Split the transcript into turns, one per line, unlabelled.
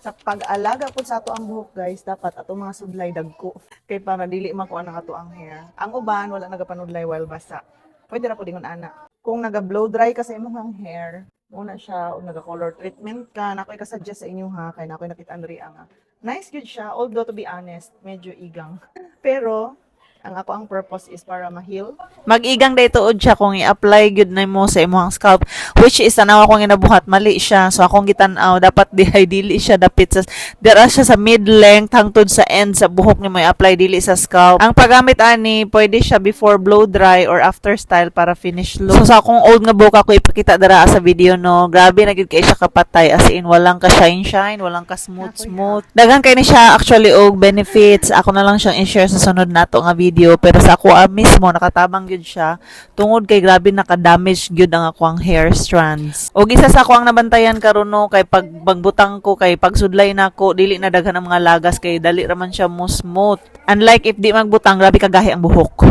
Sa pag-alaga po sa ato ang buhok guys, dapat ato mga sudlay dagko. Kay para dili makuha ang ato ang hair. Ang uban, wala nagapanudlay while basa. Pwede ra po dingon ana. Kung naga-blow dry ka sa imong hair, muna siya, o naga-color treatment ka, na ako'y kasuggest sa inyo ha, kaya na ako'y nakita Andrea nga. Nice good siya, although to be honest, medyo igang. Pero, ang ako ang purpose is para ma-heal. Mag-igang day tuod siya kung i-apply gyud na mo sa imong scalp, which is tanaw akong inabuhat mali siya. So akong gitan-aw dapat dili siya dapit sa dira siya sa mid-length hangtod sa end sa buhok nimo i-apply dili sa scalp. Ang paggamit ani pwede siya before blow dry or after style para finish look. So sa akong old nga buhok ako ipakita dira sa video no. Grabe na gid kay siya kapatay as in walang ka shine, walang ka smooth. Daghan kay ni siya actually og benefits. Ako na lang siyang i-share sa sunod nato nga video, pero sa ako mismo nakatabang gyud siya tungod kay grabe naka-damage gyud ang ako ang hair strands. Og isa sa ako ang nabantayan karon no kay pagbutang ko kay pagsudlay nako dili na daghan ang mga lagas kay dali ra man siya mo smooth. Unlike if di magbutang grabe kagahi ang buhok.